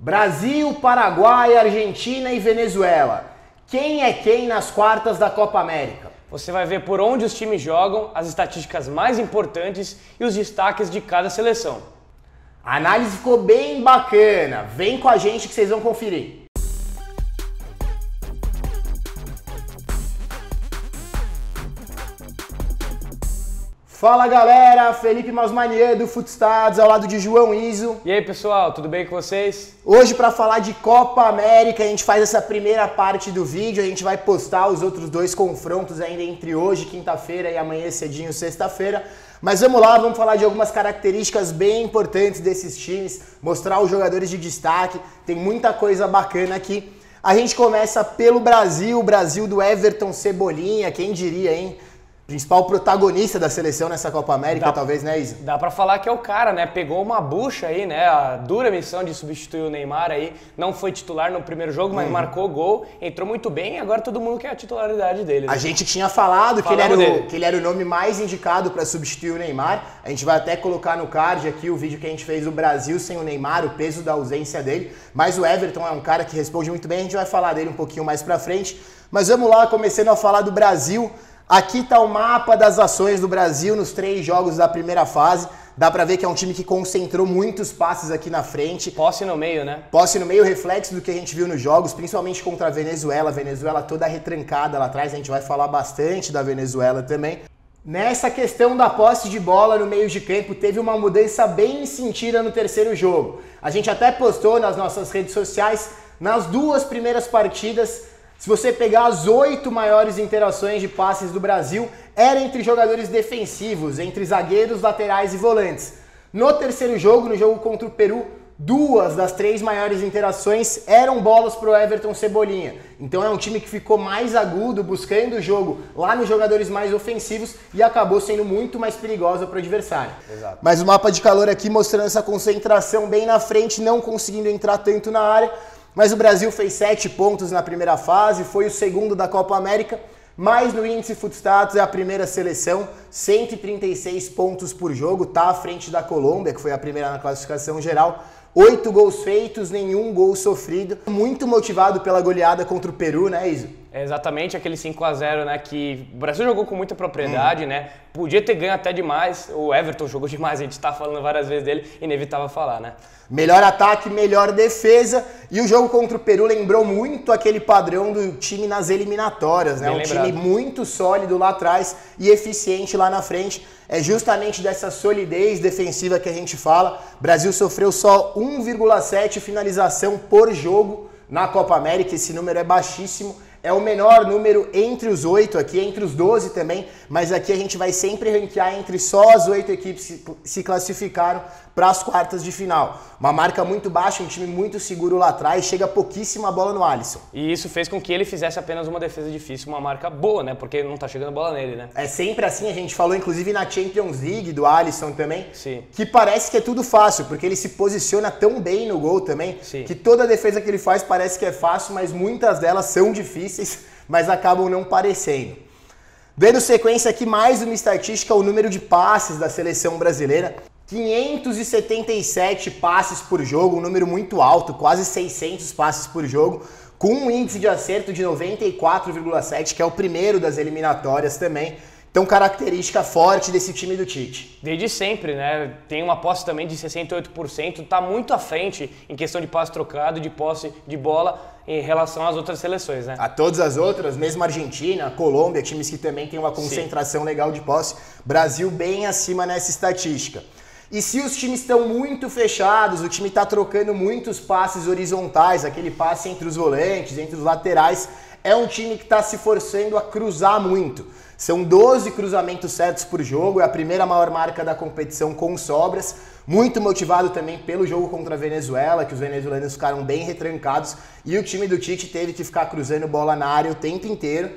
Brasil, Paraguai, Argentina e Venezuela. Quem é quem nas quartas da Copa América? Você vai ver por onde os times jogam, as estatísticas mais importantes e os destaques de cada seleção. A análise ficou bem bacana. Vem com a gente que vocês vão conferir. Fala galera, Felipe Masmanier do Footstats ao lado de João Iso. E aí pessoal, tudo bem com vocês? Hoje para falar de Copa América, a gente faz essa primeira parte do vídeo, a gente vai postar os outros dois confrontos ainda entre hoje, quinta-feira, e amanhã cedinho, sexta-feira. Mas vamos lá, vamos falar de algumas características bem importantes desses times, mostrar os jogadores de destaque, tem muita coisa bacana aqui. A gente começa pelo Brasil, o Brasil do Everton Cebolinha, quem diria, hein? Principal protagonista da seleção nessa Copa América, talvez, né, Isa? Dá pra falar que é o cara, né? Pegou uma bucha aí, né? A dura missão de substituir o Neymar aí. Não foi titular no primeiro jogo, mas marcou gol. Entrou muito bem e agora todo mundo quer a titularidade dele. Né? A gente tinha falado que ele era o nome mais indicado para substituir o Neymar. A gente vai até colocar no card aqui o vídeo que a gente fez do Brasil sem o Neymar, o peso da ausência dele. Mas o Everton é um cara que responde muito bem, a gente vai falar dele um pouquinho mais pra frente. Mas vamos lá, começando a falar do Brasil. Aqui está o mapa das ações do Brasil nos 3 jogos da primeira fase. Dá pra ver que é um time que concentrou muitos passes aqui na frente. Posse no meio, né? Posse no meio, reflexo do que a gente viu nos jogos, principalmente contra a Venezuela. A Venezuela toda retrancada lá atrás, a gente vai falar bastante da Venezuela também. Nessa questão da posse de bola no meio de campo, teve uma mudança bem sentida no terceiro jogo. A gente até postou nas nossas redes sociais, nas 2 primeiras partidas. Se você pegar as 8 maiores interações de passes do Brasil, era entre jogadores defensivos, entre zagueiros, laterais e volantes. No terceiro jogo, no jogo contra o Peru, 2 das 3 maiores interações eram bolas para o Everton Cebolinha. Então é um time que ficou mais agudo, buscando o jogo lá nos jogadores mais ofensivos e acabou sendo muito mais perigosa para o adversário. Exato. Mas o mapa de calor aqui mostrando essa concentração bem na frente, não conseguindo entrar tanto na área. Mas o Brasil fez 7 pontos na primeira fase, foi o segundo da Copa América, mas no índice Footstats é a primeira seleção, 136 pontos por jogo, tá à frente da Colômbia, que foi a primeira na classificação geral. 8 gols feitos, nenhum gol sofrido. Muito motivado pela goleada contra o Peru, né, Iso? É exatamente aquele 5-0, né, que o Brasil jogou com muita propriedade, né, podia ter ganho até demais, o Everton jogou demais, a gente tá falando várias vezes dele, inevitável falar, né. Melhor ataque, melhor defesa, e o jogo contra o Peru lembrou muito aquele padrão do time nas eliminatórias, né, time muito sólido lá atrás e eficiente lá na frente. É justamente dessa solidez defensiva que a gente fala. O Brasil sofreu só 1,7 finalização por jogo na Copa América, esse número é baixíssimo. É o menor número entre os 8 aqui, entre os 12 também, mas aqui a gente vai sempre ranquear entre só as 8 equipes que se classificaram para as quartas de final. Uma marca muito baixa, um time muito seguro lá atrás, chega pouquíssima bola no Alisson. E isso fez com que ele fizesse apenas uma defesa difícil, uma marca boa, né? Porque não tá chegando bola nele, né? É sempre assim, a gente falou inclusive na Champions League do Alisson também, Sim. Que parece que é tudo fácil, porque ele se posiciona tão bem no gol também, Sim. Que toda a defesa que ele faz parece que é fácil, mas muitas delas são difíceis, mas acabam não parecendo. Dando sequência aqui, mais uma estatística, o número de passes da seleção brasileira. 577 passes por jogo, um número muito alto, quase 600 passes por jogo, com um índice de acerto de 94,7, que é o primeiro das eliminatórias também. Então, característica forte desse time do Tite. Desde sempre, né? Tem uma posse também de 68%, tá muito à frente em questão de passe trocado, de posse de bola em relação às outras seleções, né? A todas as outras, mesmo a Argentina, a Colômbia, times que também têm uma concentração legal de posse. Brasil bem acima nessa estatística. E se os times estão muito fechados, o time está trocando muitos passes horizontais, aquele passe entre os volantes, entre os laterais, é um time que está se forçando a cruzar muito. São 12 cruzamentos certos por jogo, é a primeira maior marca da competição com sobras. Muito motivado também pelo jogo contra a Venezuela, que os venezuelanos ficaram bem retrancados e o time do Tite teve que ficar cruzando bola na área o tempo inteiro.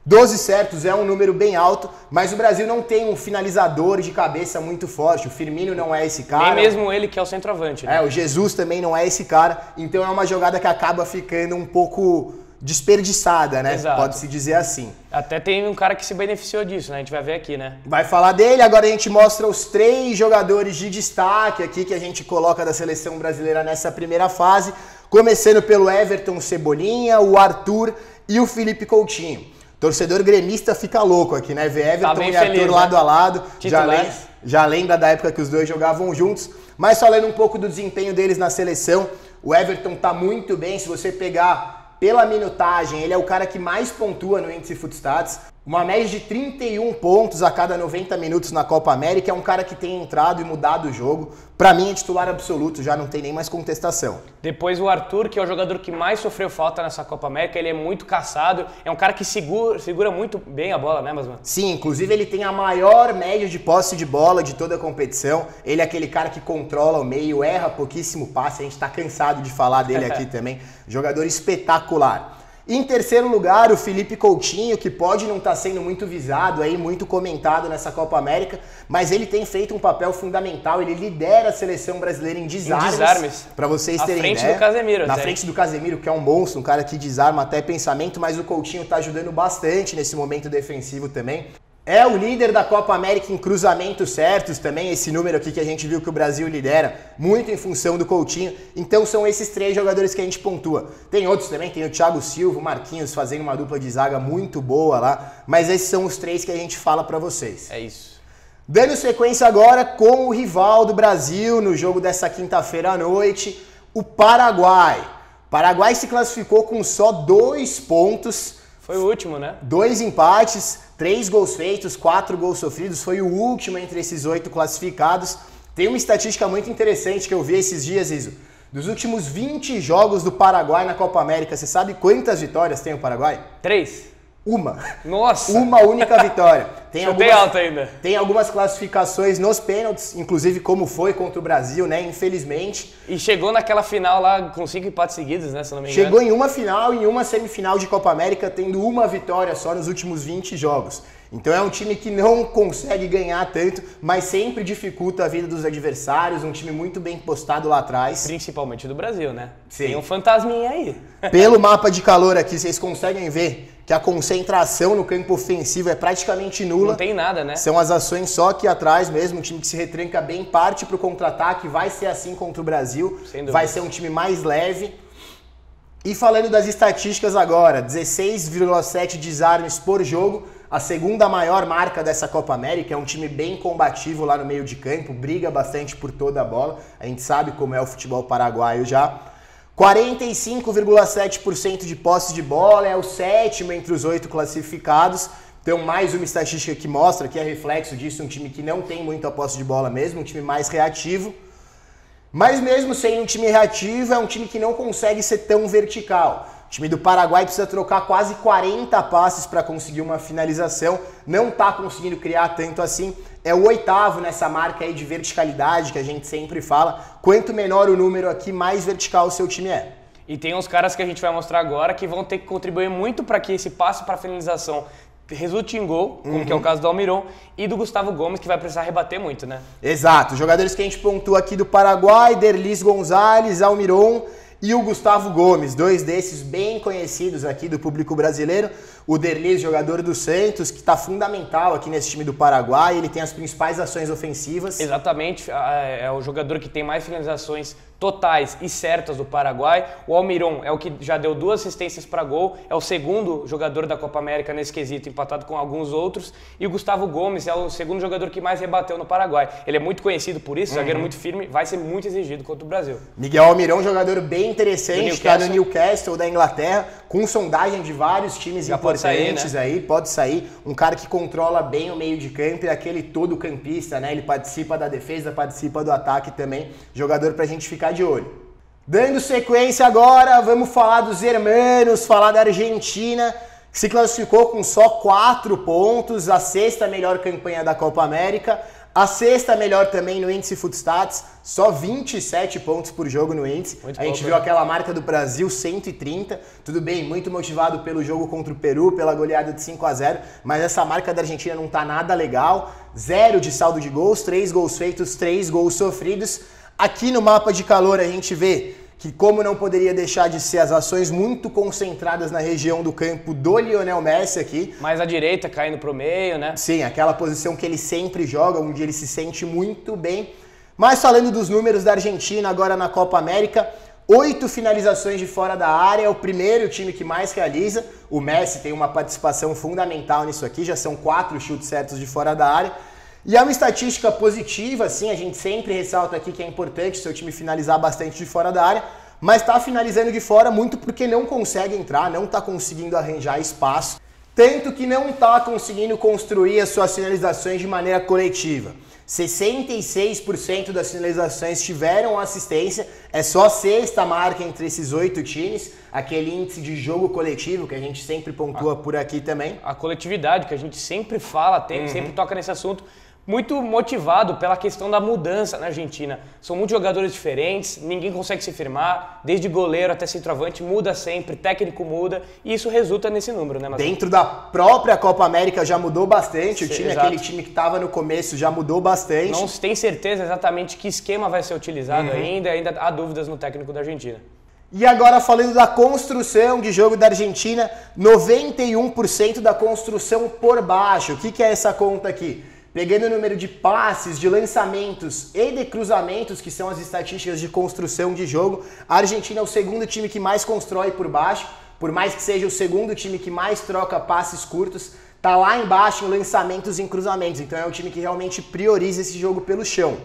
12 certos é um número bem alto, mas o Brasil não tem um finalizador de cabeça muito forte. O Firmino não é esse cara. Nem mesmo ele que é o centroavante, né? O Jesus também não é esse cara. Então é uma jogada que acaba ficando um pouco desperdiçada, né? Exato. Pode-se dizer assim. Até tem um cara que se beneficiou disso, né? A gente vai ver aqui, né? Vai falar dele, agora a gente mostra os 3 jogadores de destaque aqui que a gente coloca da seleção brasileira nessa primeira fase, começando pelo Everton Cebolinha, o Arthur e o Felipe Coutinho. Torcedor gremista fica louco aqui, né? Ver Everton e Arthur feliz, lado né? a lado, Titulares. já lembra da época que os dois jogavam juntos. Mas falando um pouco do desempenho deles na seleção, o Everton tá muito bem. Se você pegar pela minutagem, ele é o cara que mais pontua no índice Footstats. Uma média de 31 pontos a cada 90 minutos na Copa América. É um cara que tem entrado e mudado o jogo. Pra mim é titular absoluto, já não tem nem mais contestação. Depois o Arthur, que é o jogador que mais sofreu falta nessa Copa América, ele é muito caçado, é um cara que segura muito bem a bola, né, Masman? Sim, inclusive ele tem a maior média de posse de bola de toda a competição. Ele é aquele cara que controla o meio, erra pouquíssimo passe, a gente tá cansado de falar dele aqui também. Jogador espetacular. Em terceiro lugar, o Felipe Coutinho, que pode não estar sendo muito visado, aí, muito comentado nessa Copa América, mas ele tem feito um papel fundamental, ele lidera a seleção brasileira em desarmes. Para vocês terem ideia. Na frente do Casemiro. Na frente do Casemiro, que é um monstro, um cara que desarma até pensamento, mas o Coutinho está ajudando bastante nesse momento defensivo também. É o líder da Copa América em cruzamentos certos também, esse número aqui que a gente viu que o Brasil lidera, muito em função do Coutinho. Então são esses 3 jogadores que a gente pontua. Tem outros também, tem o Thiago Silva, o Marquinhos fazendo uma dupla de zaga muito boa lá, mas esses são os 3 que a gente fala pra vocês. É isso. Dando sequência agora com o rival do Brasil no jogo dessa quinta-feira à noite, o Paraguai. O Paraguai se classificou com só 2 pontos. Foi o último, né? 2 empates, 3 gols feitos, 4 gols sofridos. Foi o último entre esses 8 classificados. Tem uma estatística muito interessante que eu vi esses dias, Iso. Dos últimos 20 jogos do Paraguai na Copa América, você sabe quantas vitórias tem o Paraguai? 3. Uma. Nossa! Uma única vitória. Chutei alto ainda. Tem algumas classificações nos pênaltis, inclusive como foi contra o Brasil, né? Infelizmente. E chegou naquela final lá com 5 empates seguidos, né? Se não me engano. Chegou em uma final e em uma semifinal de Copa América, tendo uma vitória só nos últimos 20 jogos. Então é um time que não consegue ganhar tanto, mas sempre dificulta a vida dos adversários, um time muito bem postado lá atrás. Principalmente do Brasil, né? Sim. Tem um fantasminha aí. Pelo mapa de calor aqui, vocês conseguem ver que a concentração no campo ofensivo é praticamente nula. Não tem nada, né? São as ações só aqui atrás mesmo, um time que se retranca bem, parte pro contra-ataque, vai ser assim contra o Brasil, vai ser um time mais leve. E falando das estatísticas agora, 16,7 desarmes por jogo, a segunda maior marca dessa Copa América, é um time bem combativo lá no meio de campo, briga bastante por toda a bola, a gente sabe como é o futebol paraguaio já. 45,7% de posse de bola, é o 7º entre os 8 classificados. Então, mais uma estatística que mostra que é reflexo disso, um time que não tem muita posse de bola mesmo, um time mais reativo. Mas mesmo sem um time reativo, é um time que não consegue ser tão vertical. O time do Paraguai precisa trocar quase 40 passes para conseguir uma finalização, não está conseguindo criar tanto assim. É o 8º nessa marca aí de verticalidade que a gente sempre fala. Quanto menor o número aqui, mais vertical o seu time é. E tem uns caras que a gente vai mostrar agora que vão ter que contribuir muito para que esse passe para finalização resulte em gol, como que é o caso do Almiron, e do Gustavo Gomes, que vai precisar rebater muito, né? Exato. Jogadores que a gente pontua aqui do Paraguai, Derlis Gonzalez, Almiron e o Gustavo Gomes, 2 desses bem conhecidos aqui do público brasileiro. O Derlis, jogador do Santos, que está fundamental aqui nesse time do Paraguai, ele tem as principais ações ofensivas. Exatamente, é o jogador que tem mais finalizações totais e certas do Paraguai. O Almiron é o que já deu 2 assistências para gol, é o segundo jogador da Copa América nesse quesito, empatado com alguns outros. E o Gustavo Gomes é o segundo jogador que mais rebateu no Paraguai. Ele é muito conhecido por isso, zagueiro muito firme, vai ser muito exigido contra o Brasil. Miguel Almiron, jogador bem interessante, está no Newcastle da Inglaterra, com sondagem de vários times importantes aí, pode sair. Um cara que controla bem o meio de campo, é aquele todo campista, né? Ele participa da defesa, participa do ataque também. Jogador pra gente ficar de olho. Dando sequência agora, vamos falar dos hermanos, falar da Argentina, que se classificou com só 4 pontos, a 6ª melhor campanha da Copa América, a 6ª melhor também no índice Footstats, só 27 pontos por jogo no índice. A gente viu aquela marca do Brasil, 130, tudo bem, muito motivado pelo jogo contra o Peru, pela goleada de 5-0, mas essa marca da Argentina não tá nada legal, 0 de saldo de gols, 3 gols feitos, 3 gols sofridos. Aqui no mapa de calor a gente vê que como não poderia deixar de ser as ações muito concentradas na região do campo do Lionel Messi aqui. Mais à direita, caindo pro meio, né? Sim, aquela posição que ele sempre joga, onde ele se sente muito bem. Mas falando dos números da Argentina agora na Copa América, 8 finalizações de fora da área, é o primeiro time que mais realiza. O Messi tem uma participação fundamental nisso aqui, já são 4 chutes certos de fora da área. E é uma estatística positiva, assim, a gente sempre ressalta aqui que é importante o seu time finalizar bastante de fora da área, mas está finalizando de fora muito porque não consegue entrar, não está conseguindo arranjar espaço, tanto que não está conseguindo construir as suas finalizações de maneira coletiva. 66% das finalizações tiveram assistência, é só a 6ª marca entre esses 8 times, aquele índice de jogo coletivo que a gente sempre pontua por aqui também. A coletividade que a gente sempre fala, sempre toca nesse assunto, muito motivado pela questão da mudança na Argentina. São muitos jogadores diferentes, ninguém consegue se firmar, desde goleiro até centroavante, muda sempre, técnico muda, e isso resulta nesse número, né, Marcelo? Dentro da própria Copa América já mudou bastante, o time, exato. aquele time que estava no começo já mudou bastante. Não se tem certeza exatamente que esquema vai ser utilizado ainda há dúvidas no técnico da Argentina. E agora falando da construção de jogo da Argentina, 91% da construção por baixo. O que é essa conta aqui? Pegando o número de passes, de lançamentos e de cruzamentos, que são as estatísticas de construção de jogo, a Argentina é o segundo time que mais constrói por baixo, por mais que seja o segundo time que mais troca passes curtos, tá lá embaixo em lançamentos e em cruzamentos, então é um time que realmente prioriza esse jogo pelo chão.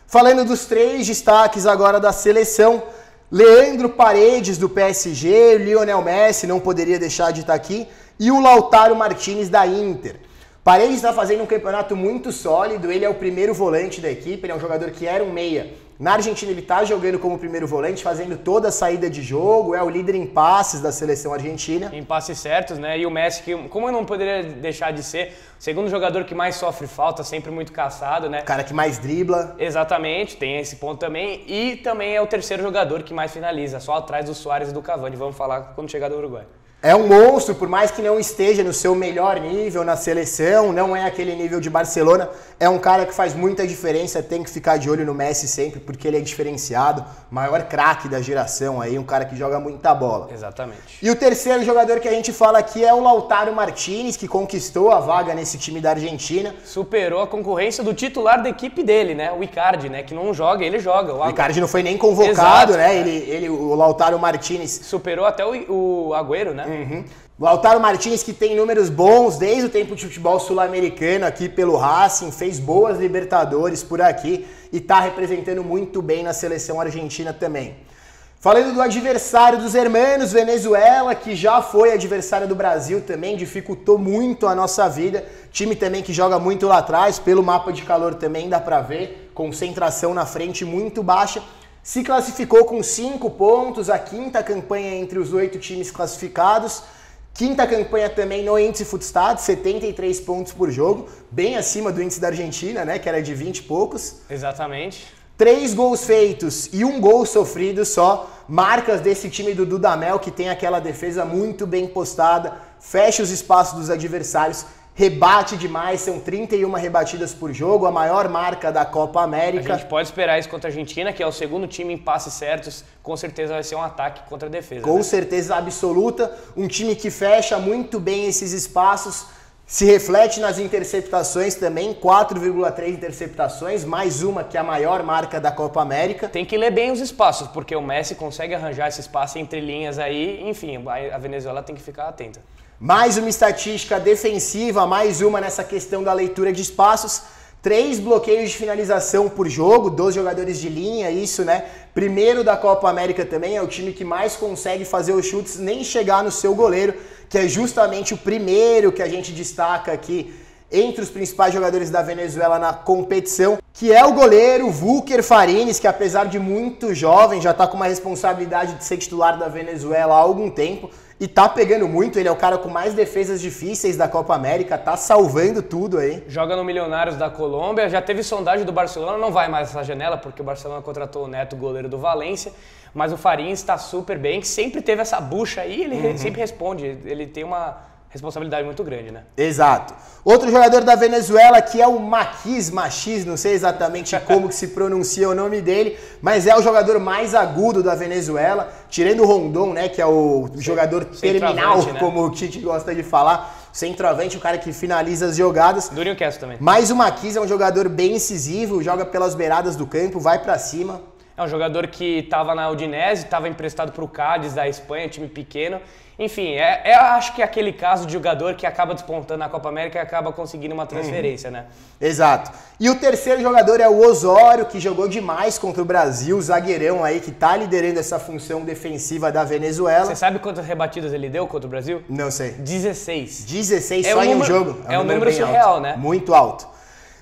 Falando dos 3 destaques agora da seleção, Leandro Paredes do PSG, Lionel Messi não poderia deixar de estar aqui, e o Lautaro Martínez da Inter. Paredes está fazendo um campeonato muito sólido, ele é o primeiro volante da equipe, ele é um jogador que era um meia. Na Argentina ele está jogando como primeiro volante, fazendo toda a saída de jogo, é o líder em passes da seleção argentina. Em passes certos, né? E o Messi, que como eu não poderia deixar de ser, o segundo jogador que mais sofre falta, sempre muito caçado, né? O cara que mais dribla. Exatamente, tem esse ponto também. E também é o terceiro jogador que mais finaliza, só atrás do Suárez e do Cavani. Vamos falar quando chegar do Uruguai. É um monstro, por mais que não esteja no seu melhor nível na seleção, não é aquele nível de Barcelona, é um cara que faz muita diferença, tem que ficar de olho no Messi sempre, porque ele é diferenciado, maior craque da geração aí, um cara que joga muita bola. Exatamente. E o terceiro jogador que a gente fala aqui é o Lautaro Martínez, que conquistou a vaga nesse time da Argentina. Superou a concorrência do titular da equipe dele, né? O Icardi, né? Que não joga, ele joga. O Icardi não foi nem convocado, exato, né? O Lautaro Martínez... Superou até o Agüero, né? O Lautaro Martínez, que tem números bons desde o tempo de futebol sul-americano aqui pelo Racing, fez boas Libertadores por aqui e está representando muito bem na seleção argentina também. Falando do adversário dos hermanos, Venezuela, que já foi adversário do Brasil também, dificultou muito a nossa vida. Time também que joga muito lá atrás, pelo mapa de calor também dá pra ver, concentração na frente muito baixa. Se classificou com 5 pontos, a 5ª campanha entre os 8 times classificados. 5ª campanha também no índice Footstat, 73 pontos por jogo, bem acima do índice da Argentina, né, que era de 20 e poucos. Exatamente. 3 gols feitos e 1 gol sofrido só, marcas desse time do Dudamel, que tem aquela defesa muito bem postada, fecha os espaços dos adversários, rebate demais, são 31 rebatidas por jogo, a maior marca da Copa América. A gente pode esperar isso contra a Argentina, que é o segundo time em passes certos, com certeza vai ser um ataque contra a defesa. Com né? certeza absoluta, um time que fecha muito bem esses espaços, se reflete nas interceptações também, 4,3 interceptações, mais uma que é a maior marca da Copa América. Tem que ler bem os espaços, porque o Messi consegue arranjar esse espaço entre linhas aí, enfim, a Venezuela tem que ficar atenta. Mais uma estatística defensiva, mais uma nessa questão da leitura de espaços. 3 bloqueios de finalização por jogo, 2 jogadores de linha, isso, né? Primeiro da Copa América também, é o time que mais consegue fazer os chutes nem chegar no seu goleiro, que é justamente o primeiro que a gente destaca aqui entre os principais jogadores da Venezuela na competição, que é o goleiro Wúker Farines, que apesar de muito jovem, já está com uma responsabilidade de ser titular da Venezuela há algum tempo, e tá pegando muito, ele é o cara com mais defesas difíceis da Copa América, tá salvando tudo aí. Joga no Milionários da Colômbia, já teve sondagem do Barcelona, não vai mais essa janela, porque o Barcelona contratou o Neto, goleiro do Valência, mas o Farins está super bem, sempre teve essa bucha aí, ele sempre responde, ele tem uma responsabilidade muito grande, né? Exato. Outro jogador da Venezuela que é o Maquis, não sei exatamente como que se pronuncia o nome dele, mas é o jogador mais agudo da Venezuela, tirando o Rondon, né, que é o jogador terminal, né? Como o Tite gosta de falar. Centroavante, o cara que finaliza as jogadas. Do Newcastle também. Mas o Maquis é um jogador bem incisivo, joga pelas beiradas do campo, vai pra cima. É um jogador que estava na Udinese, estava emprestado para o Cádiz da Espanha, time pequeno. Enfim, acho que é aquele caso de jogador que acaba despontando na Copa América e acaba conseguindo uma transferência, né? Exato. E o terceiro jogador é o Osório, que jogou demais contra o Brasil, o zagueirão aí que tá liderando essa função defensiva da Venezuela. Você sabe quantas rebatidas ele deu contra o Brasil? Não sei. 16. 16 só em um jogo. É um número surreal, né? Muito alto.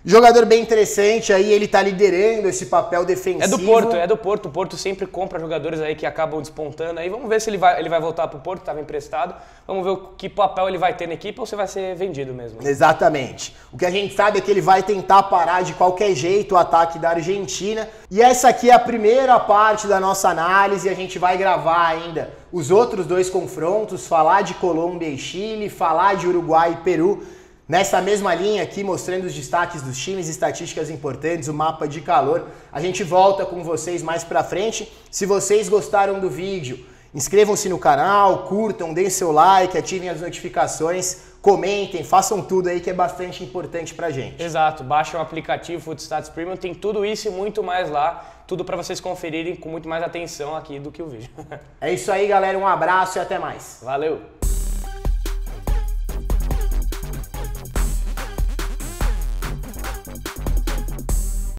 Jogador bem interessante aí, ele tá liderando esse papel defensivo. É do Porto. O Porto sempre compra jogadores aí que acabam despontando aí. Vamos ver se ele vai voltar pro Porto, estava emprestado. Vamos ver que papel ele vai ter na equipe ou se vai ser vendido mesmo. Exatamente. O que a gente sabe é que ele vai tentar parar de qualquer jeito o ataque da Argentina. E essa aqui é a primeira parte da nossa análise. A gente vai gravar ainda os outros dois confrontos, falar de Colômbia e Chile, falar de Uruguai e Peru. Nessa mesma linha aqui, mostrando os destaques dos times, estatísticas importantes, o mapa de calor. A gente volta com vocês mais pra frente. Se vocês gostaram do vídeo, inscrevam-se no canal, curtam, deem seu like, ativem as notificações, comentem, façam tudo aí que é bastante importante pra gente. Exato, baixa o aplicativo Footstats Premium, tem tudo isso e muito mais lá, tudo pra vocês conferirem com muito mais atenção aqui do que o vídeo. É isso aí, galera, um abraço e até mais. Valeu!